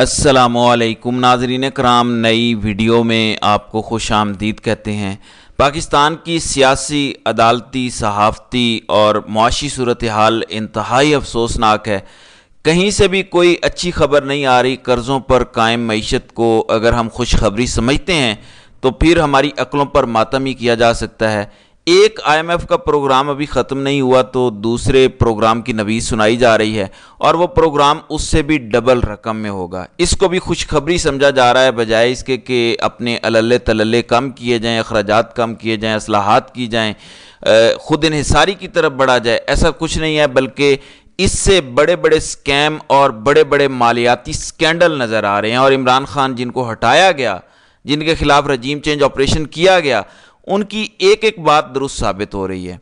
السلام علیکم ناظرین کرام، نئی ویڈیو میں آپ کو خوش آمدید کہتے ہیں۔ پاکستان کی سیاسی، عدالتی، صحافتی اور معاشی صورتحال انتہائی افسوسناک ہے۔ کہیں سے بھی کوئی اچھی خبر نہیں آ رہی۔ قرضوں پر قائم معیشت کو اگر ہم خوشخبری سمجھتے ہیں تو پھر ہماری عقلوں پر ماتم ہی کیا جا سکتا ہے۔ ایک IMF کا پروگرام ابھی ختم نہیں ہوا تو دوسرے پروگرام کی نوید سنائی جا رہی ہے، اور وہ پروگرام اس سے بھی ڈبل رقم میں ہوگا۔ اس کو بھی خوشخبری سمجھا جا رہا ہے، بجائے اس کے کہ اپنے اللے تللے کم کیے جائیں، اخراجات کم کیے جائیں، اصلاحات کی جائیں، خود انحصاری کی طرف بڑھا جائے۔ ایسا کچھ نہیں ہے، بلکہ اس سے بڑے بڑے سکیم اور بڑے بڑے مالیاتی سکینڈل نظر آ رہے ہیں، اور عمران خان جن کو ہٹایا گیا، جن کے خلاف رجیم چینج آپریشن کیا گیا، ان کی ایک ایک بات درست ثابت ہو رہی ہے۔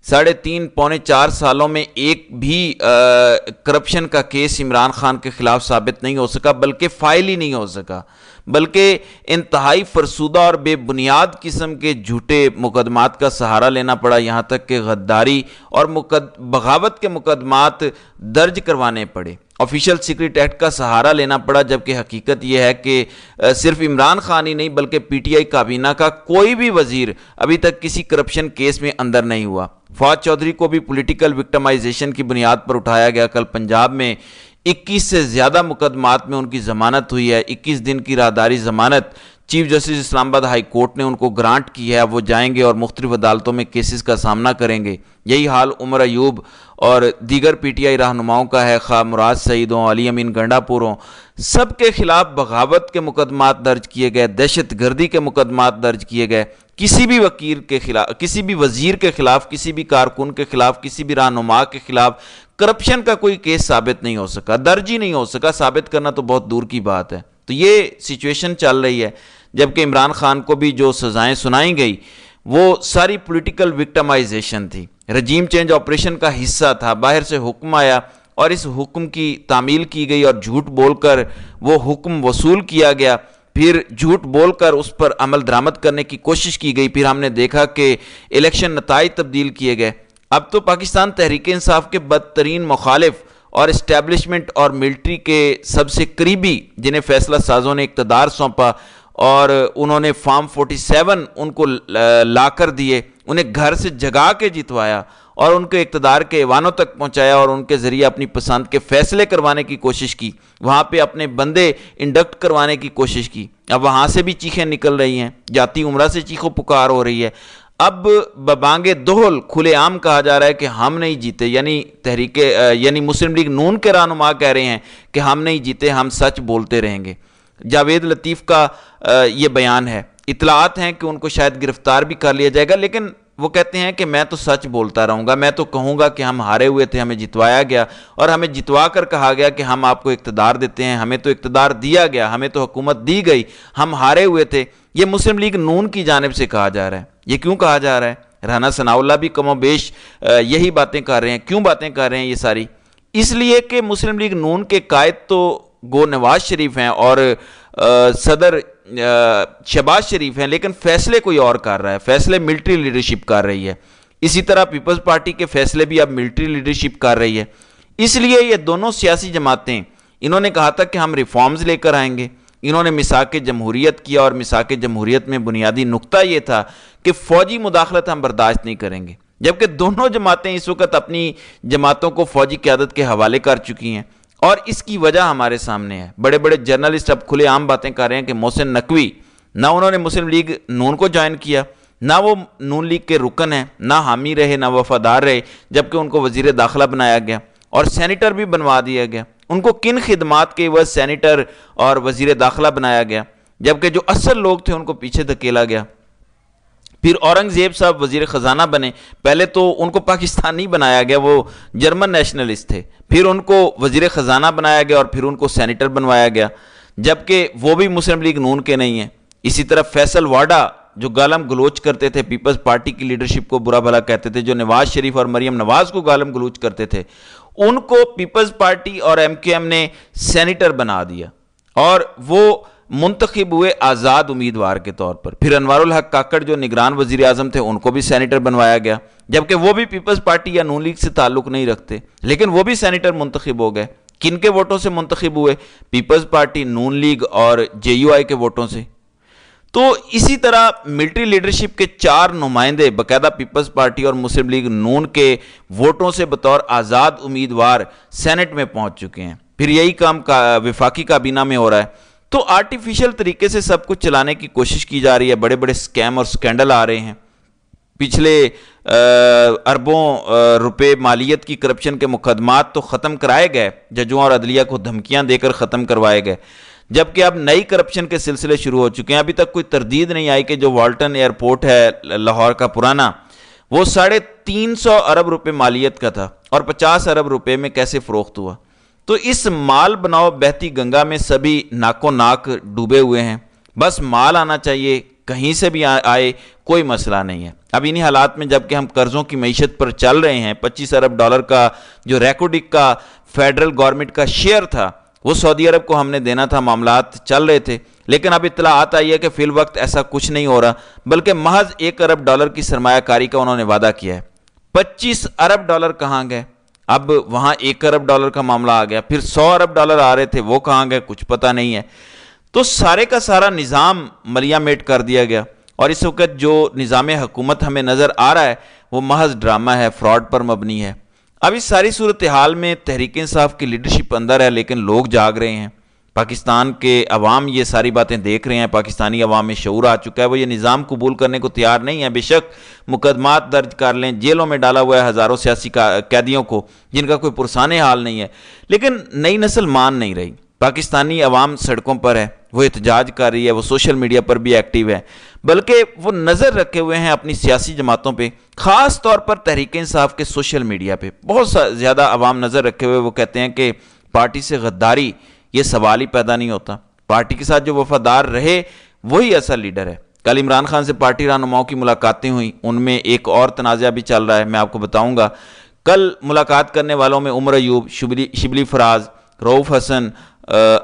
3.5 پونے 4 سالوں میں ایک بھی کرپشن کا کیس عمران خان کے خلاف ثابت نہیں ہو سکا، بلکہ فائل ہی نہیں ہو سکا، بلکہ انتہائی فرسودہ اور بے بنیاد قسم کے جھوٹے مقدمات کا سہارا لینا پڑا، یہاں تک کہ غداری اور بغاوت کے مقدمات درج کروانے پڑے، آفیشل سیکرٹ ایکٹ کا سہارا لینا پڑا، جبکہ حقیقت یہ ہے کہ صرف عمران خان ہی نہیں بلکہ PTI کابینہ کا کوئی بھی وزیر ابھی تک کسی کرپشن کیس میں اندر نہیں ہوا۔ فواد چودھری کو بھی پولیٹیکل وکٹمائزیشن کی بنیاد پر اٹھایا گیا۔ کل پنجاب میں 21 سے زیادہ مقدمات میں ان کی ضمانت ہوئی ہے، 21 دن کی راہداری ضمانت چیف جسٹس اسلام آباد ہائی کورٹ نے ان کو گرانٹ کی ہے۔ وہ جائیں گے اور مختلف عدالتوں میں کیسز کا سامنا کریں گے۔ یہی حال عمر ایوب اور دیگر PTI رہنماؤں کا ہے، خواہ مراد سعید ہوں، علی امین گنڈا پور ہوں، سب کے خلاف بغاوت کے مقدمات درج کیے گئے، دہشت گردی کے مقدمات درج کیے گئے۔ کسی بھی وکیل کے خلاف، کسی بھی وزیر کے خلاف، کسی بھی کارکن کے خلاف، کسی بھی رہنما کے خلاف کرپشن کا کوئی کیس ثابت نہیں ہو سکا، درج ہی نہیں ہو سکا، ثابت کرنا تو بہت دور کی بات ہے۔ تو یہ سچویشن چل رہی ہے، جبکہ عمران خان کو بھی جو سزائیں سنائی گئی وہ ساری پولیٹیکل وکٹمائزیشن تھی، رجیم چینج آپریشن کا حصہ تھا۔ باہر سے حکم آیا اور اس حکم کی تعمیل کی گئی، اور جھوٹ بول کر وہ حکم وصول کیا گیا، پھر جھوٹ بول کر اس پر عمل درآمد کرنے کی کوشش کی گئی، پھر ہم نے دیکھا کہ الیکشن نتائج تبدیل کیے گئے۔ اب تو پاکستان تحریک انصاف کے بدترین مخالف اور اسٹیبلشمنٹ اور ملٹری کے سب سے قریبی، جنہیں فیصلہ سازوں نے اقتدار سونپا اور انہوں نے فارم 47 ان کو لا کر دیے، انہیں گھر سے جگا کے جتوایا اور ان کے اقتدار کے ایوانوں تک پہنچایا، اور ان کے ذریعے اپنی پسند کے فیصلے کروانے کی کوشش کی، وہاں پہ اپنے بندے انڈکٹ کروانے کی کوشش کی۔ اب وہاں سے بھی چیخیں نکل رہی ہیں، جاتی عمرہ سے چیخو پکار ہو رہی ہے۔ اب ببانگ دہل کھلے عام کہا جا رہا ہے کہ ہم نہیں جیتے، یعنی مسلم لیگ نون کے رہنما کہہ رہے ہیں کہ ہم نہیں جیتے، ہم سچ بولتے رہیں گے۔ جاوید لطیف کا یہ بیان ہے، اطلاعات ہیں کہ ان کو شاید گرفتار بھی کر لیا جائے گا، لیکن وہ کہتے ہیں کہ میں تو سچ بولتا رہوں گا، میں تو کہوں گا کہ ہم ہارے ہوئے تھے، ہمیں جتوایا گیا، اور ہمیں جتوا کر کہا گیا کہ ہم آپ کو اقتدار دیتے ہیں، ہمیں تو اقتدار دیا گیا، ہمیں تو حکومت دی گئی، ہم ہارے ہوئے تھے۔ یہ مسلم لیگ نون کی جانب سے کہا جا رہا ہے۔ یہ کیوں کہا جا رہا ہے؟ رانا ثناءاللہ بھی کم و بیش یہی باتیں کر رہے ہیں۔ کیوں باتیں کر رہے ہیں یہ ساری؟ اس لیے کہ مسلم لیگ نون کے قائد تو گو نواز شریف ہیں اور صدر شہباز شریف ہیں، لیکن فیصلے کوئی اور کر رہا ہے، فیصلے ملٹری لیڈرشپ کر رہی ہے۔ اسی طرح پیپلز پارٹی کے فیصلے بھی اب ملٹری لیڈرشپ کر رہی ہے۔ اس لیے یہ دونوں سیاسی جماعتیں، انہوں نے کہا تھا کہ ہم ریفارمز لے کر آئیں گے، انہوں نے میثاق جمہوریت کیا، اور میثاق جمہوریت میں بنیادی نقطہ یہ تھا کہ فوجی مداخلت ہم برداشت نہیں کریں گے، جبکہ دونوں جماعتیں اس وقت اپنی جماعتوں کو فوجی قیادت کے حوالے کر چکی ہیں، اور اس کی وجہ ہمارے سامنے ہے۔ بڑے بڑے جرنلسٹ اب کھلے عام باتیں کر رہے ہیں کہ محسن نقوی، نہ انہوں نے مسلم لیگ نون کو جوائن کیا، نہ وہ نون لیگ کے رکن ہیں، نہ حامی رہے، نہ وفادار رہے، جبکہ ان کو وزیر داخلہ بنایا گیا اور سینیٹر بھی بنوا دیا گیا۔ ان کو کن خدمات کے عوض سینیٹر اور وزیر داخلہ بنایا گیا، جبکہ جو اصل لوگ تھے ان کو پیچھے دھکیلا گیا۔ پھر اورنگزیب صاحب وزیر خزانہ بنے، پہلے تو ان کو پاکستانی بنایا گیا، وہ جرمن نیشنلسٹ تھے، پھر ان کو وزیر خزانہ بنایا گیا اور پھر ان کو سینیٹر بنوایا گیا، جبکہ وہ بھی مسلم لیگ نون کے نہیں ہیں۔ اسی طرح فیصل واڈا جو گالم گلوچ کرتے تھے، پیپلز پارٹی کی لیڈرشپ کو برا بھلا کہتے تھے، جو نواز شریف اور مریم نواز کو گالم گلوچ کرتے تھے، ان کو پیپلز پارٹی اور MQM نے سینیٹر بنا دیا، اور وہ منتخب ہوئے آزاد امیدوار کے طور پر۔ پھر انوار الحق کاکڑ جو نگران وزیر اعظم تھے، ان کو بھی سینیٹر بنوایا گیا، جبکہ وہ بھی پیپلز پارٹی یا نون لیگ سے تعلق نہیں رکھتے، لیکن وہ بھی سینیٹر منتخب ہو گئے۔ کن کے ووٹوں سے منتخب ہوئے؟ پیپلز پارٹی، نون لیگ اور JUI کے ووٹوں سے۔ تو اسی طرح ملٹری لیڈرشپ کے 4 نمائندے باقاعدہ پیپلز پارٹی اور مسلم لیگ نون کے ووٹوں سے بطور آزاد امیدوار سینٹ میں پہنچ چکے ہیں۔ پھر یہی کام وفاقی کابینہ میں ہو رہا ہے۔ تو آرٹیفیشل طریقے سے سب کچھ چلانے کی کوشش کی جا رہی ہے، بڑے بڑے سکیم اور سکینڈل آ رہے ہیں۔ پچھلے اربوں روپے مالیت کی کرپشن کے مقدمات تو ختم کرائے گئے، ججوں اور عدلیہ کو دھمکیاں دے کر ختم کروائے گئے، جبکہ اب نئی کرپشن کے سلسلے شروع ہو چکے ہیں۔ ابھی تک کوئی تردید نہیں آئی کہ جو والٹن ایئرپورٹ ہے لاہور کا پرانا، وہ 350 ارب روپے مالیت کا تھا اور 50 ارب روپے میں کیسے فروخت ہوا۔ تو اس مال بناؤ بہتی گنگا میں سبھی ناکو ناک ڈوبے ہوئے ہیں۔ بس مال آنا چاہیے، کہیں سے بھی آئے، کوئی مسئلہ نہیں ہے۔ اب انہی حالات میں جب کہ ہم قرضوں کی معیشت پر چل رہے ہیں، 25 ارب ڈالر کا جو ریکوڈک کا فیڈرل گورنمنٹ کا شیئر تھا وہ سعودی عرب کو ہم نے دینا تھا، معاملات چل رہے تھے، لیکن اب اطلاعات آئی ہے کہ فی الوقت ایسا کچھ نہیں ہو رہا، بلکہ محض 1 ارب ڈالر کی سرمایہ کاری کا انہوں نے وعدہ کیا ہے۔ 25 ارب ڈالر کہاں گئے؟ اب وہاں 1 ارب ڈالر کا معاملہ آ گیا، پھر 100 ارب ڈالر آ رہے تھے، وہ کہاں گئے؟ کچھ پتہ نہیں ہے۔ تو سارے کا سارا نظام ملیا میٹ کر دیا گیا، اور اس وقت جو نظام حکومت ہمیں نظر آ رہا ہے وہ محض ڈرامہ ہے، فراڈ پر مبنی ہے۔ اب اس ساری صورتحال میں تحریک انصاف کی لیڈرشپ اندر ہے، لیکن لوگ جاگ رہے ہیں۔ پاکستان کے عوام یہ ساری باتیں دیکھ رہے ہیں، پاکستانی عوام میں شعور آ چکا ہے، وہ یہ نظام قبول کرنے کو تیار نہیں ہے۔ بے شک مقدمات درج کر لیں، جیلوں میں ڈالا ہوا ہے ہزاروں سیاسی قیدیوں کو جن کا کوئی پرسان حال نہیں ہے، لیکن نئی نسل مان نہیں رہی۔ پاکستانی عوام سڑکوں پر ہے، وہ احتجاج کر رہی ہے، وہ سوشل میڈیا پر بھی ایکٹیو ہے، بلکہ وہ نظر رکھے ہوئے ہیں اپنی سیاسی جماعتوں پہ، خاص طور پر تحریک انصاف کے سوشل میڈیا پہ بہت زیادہ عوام نظر رکھے ہوئے۔ وہ کہتے ہیں کہ پارٹی سے غداری یہ سوال ہی پیدا نہیں ہوتا، پارٹی کے ساتھ جو وفادار رہے وہی اصل لیڈر ہے۔ کل عمران خان سے پارٹی رہنماؤں کی ملاقاتیں ہوئیں، ان میں ایک اور تنازعہ بھی چل رہا ہے، میں آپ کو بتاؤں گا۔ کل ملاقات کرنے والوں میں عمر ایوب، شبلی فراز، رؤوف حسن،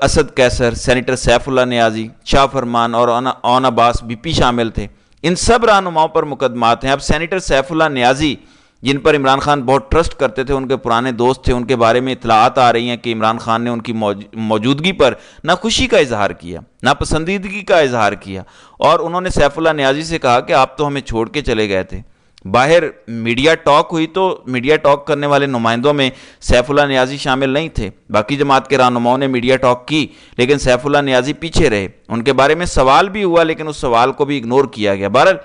اسد کیسر، سینیٹر سیف اللہ نیازی، شاہ فرمان اور اون عباس BP شامل تھے۔ ان سب رہنماؤں پر مقدمات ہیں۔ اب سینیٹر سیف اللہ نیازی جن پر عمران خان بہت ٹرسٹ کرتے تھے، ان کے پرانے دوست تھے، ان کے بارے میں اطلاعات آ رہی ہیں کہ عمران خان نے ان کی موجودگی پر نہ خوشی کا اظہار کیا، نہ پسندیدگی کا اظہار کیا، اور انہوں نے سیف اللہ نیازی سے کہا کہ آپ تو ہمیں چھوڑ کے چلے گئے تھے۔ باہر میڈیا ٹاک ہوئی تو میڈیا ٹاک کرنے والے نمائندوں میں سیف اللہ نیازی شامل نہیں تھے، باقی جماعت کے رہنماؤں نے میڈیا ٹاک کی، لیکن سیف اللہ نیازی پیچھے رہے۔ ان کے بارے میں سوال بھی ہوا، لیکن اس سوال کو بھی اگنور کیا گیا۔ بہرحال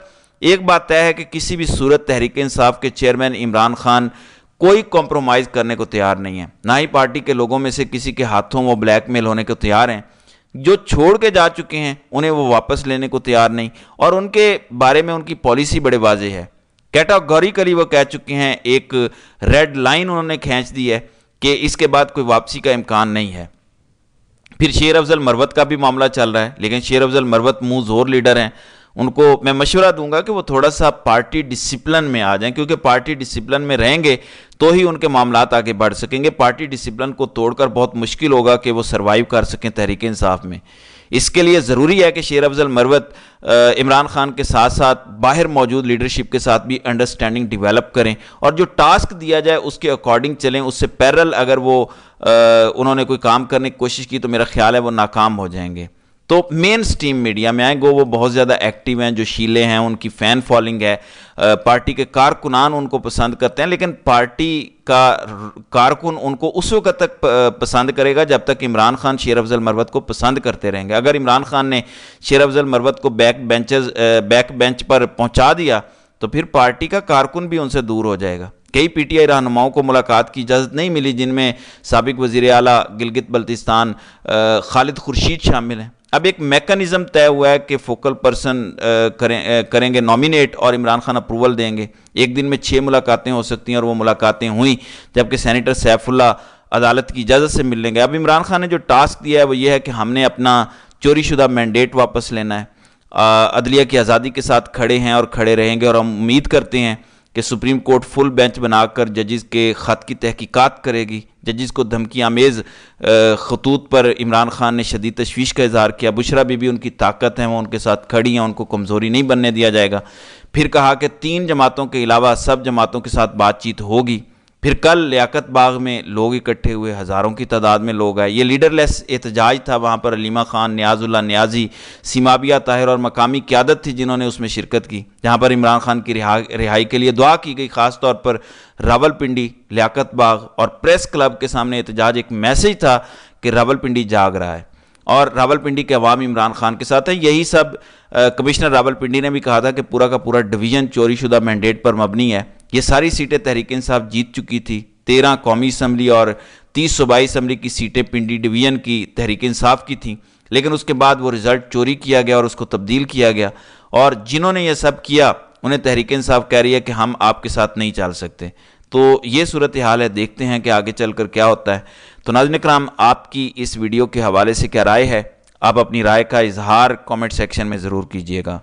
ایک بات طے ہے کہ کسی بھی صورت تحریک انصاف کے چیئرمین عمران خان کوئی کمپرومائز کرنے کو تیار نہیں ہے، نہ ہی پارٹی کے لوگوں میں سے کسی کے ہاتھوں وہ بلیک میل ہونے کو تیار ہیں۔ جو چھوڑ کے جا چکے ہیں انہیں وہ واپس لینے کو تیار نہیں، اور ان کے بارے میں ان کی پالیسی بڑے واضح ہے۔ کیٹاگوریکلی وہ کہہ چکے ہیں، ایک ریڈ لائن انہوں نے کھینچ دی ہے کہ اس کے بعد کوئی واپسی کا امکان نہیں ہے۔ پھر شیر افضل مروت کا بھی معاملہ چل رہا ہے، لیکن شیر افضل مروت منہ زور لیڈر ہیں، ان کو میں مشورہ دوں گا کہ وہ تھوڑا سا پارٹی ڈسپلن میں آ جائیں، کیونکہ پارٹی ڈسپلن میں رہیں گے تو ہی ان کے معاملات آگے بڑھ سکیں گے۔ پارٹی ڈسپلن کو توڑ کر بہت مشکل ہوگا کہ وہ سروائیو کر سکیں تحریک انصاف میں۔ اس کے لیے ضروری ہے کہ شیر افضل مروت عمران خان کے ساتھ ساتھ باہر موجود لیڈرشپ کے ساتھ بھی انڈرسٹینڈنگ ڈیولپ کریں، اور جو ٹاسک دیا جائے اس کے اکارڈنگ چلیں۔ اس سے پیرل اگر وہ انہوں نے کوئی کام کرنے کی کوشش کی تو میرا خیال ہے وہ ناکام ہو جائیں گے۔ تو مین سٹریم میڈیا میں آئیں گو، وہ بہت زیادہ ایکٹیو ہیں، جو شیلے ہیں ان کی فین فالنگ ہے، پارٹی کے کارکنان ان کو پسند کرتے ہیں، لیکن پارٹی کا کارکن ان کو اس وقت تک پسند کرے گا جب تک عمران خان شیر افضل مروت کو پسند کرتے رہیں گے۔ اگر عمران خان نے شیر افضل مروت کو بیک بینچ پر پہنچا دیا تو پھر پارٹی کا کارکن بھی ان سے دور ہو جائے گا۔ کئی PTI رہنماؤں کو ملاقات کی اجازت نہیں ملی، جن میں سابق وزیر اعلیٰ گلگت بلتستان خالد خورشید شامل ہیں۔ اب ایک میکانزم طے ہوا ہے کہ فوکل پرسن کریں گے نامینیٹ، اور عمران خان اپروول دیں گے۔ ایک دن میں 6 ملاقاتیں ہو سکتی ہیں، اور وہ ملاقاتیں ہوئیں، جبکہ سینیٹر سیف اللہ عدالت کی اجازت سے ملیں گے۔ اب عمران خان نے جو ٹاسک دیا ہے وہ یہ ہے کہ ہم نے اپنا چوری شدہ مینڈیٹ واپس لینا ہے، عدلیہ کی آزادی کے ساتھ کھڑے ہیں اور کھڑے رہیں گے، اور ہم امید کرتے ہیں کہ سپریم کورٹ فل بینچ بنا کر ججز کے خط کی تحقیقات کرے گی۔ ججز کو دھمکی آمیز خطوط پر عمران خان نے شدید تشویش کا اظہار کیا۔ بشرا بی بی ان کی طاقت ہے، وہ ان کے ساتھ کھڑی ہیں، ان کو کمزوری نہیں بننے دیا جائے گا۔ پھر کہا کہ 3 جماعتوں کے علاوہ سب جماعتوں کے ساتھ بات چیت ہوگی۔ پھر کل لیاقت باغ میں لوگ اکٹھے ہوئے، ہزاروں کی تعداد میں لوگ آئے۔ یہ لیڈر لیس احتجاج تھا، وہاں پر علیمہ خان، نیاز اللہ نیازی، سیمابیہ طاہر اور مقامی قیادت تھی جنہوں نے اس میں شرکت کی، جہاں پر عمران خان کی رہائی کے لیے دعا کی گئی۔ خاص طور پر راولپنڈی، لیاقت باغ اور پریس کلب کے سامنے احتجاج ایک میسج تھا کہ راولپنڈی جاگ رہا ہے اور راولپنڈی کے عوام عمران خان کے ساتھ ہیں۔ یہی سب کمشنر راولپنڈی نے بھی کہا تھا کہ پورا کا پورا ڈویژن چوری شدہ مینڈیٹ پر مبنی ہے۔ یہ ساری سیٹیں تحریک انصاف جیت چکی تھی، 13 قومی اسمبلی اور 30 صوبائی اسمبلی کی سیٹیں پنڈی ڈویژن کی تحریک انصاف کی تھیں، لیکن اس کے بعد وہ رزلٹ چوری کیا گیا اور اس کو تبدیل کیا گیا، اور جنہوں نے یہ سب کیا انہیں تحریک انصاف کہہ رہی ہے کہ ہم آپ کے ساتھ نہیں چل سکتے۔ تو یہ صورتحال ہے، دیکھتے ہیں کہ آگے چل کر کیا ہوتا ہے۔ تو ناظرین اکرام، آپ کی اس ویڈیو کے حوالے سے کیا رائے ہے؟ آپ اپنی رائے کا اظہار کامنٹ سیکشن میں ضرور کیجیے گا۔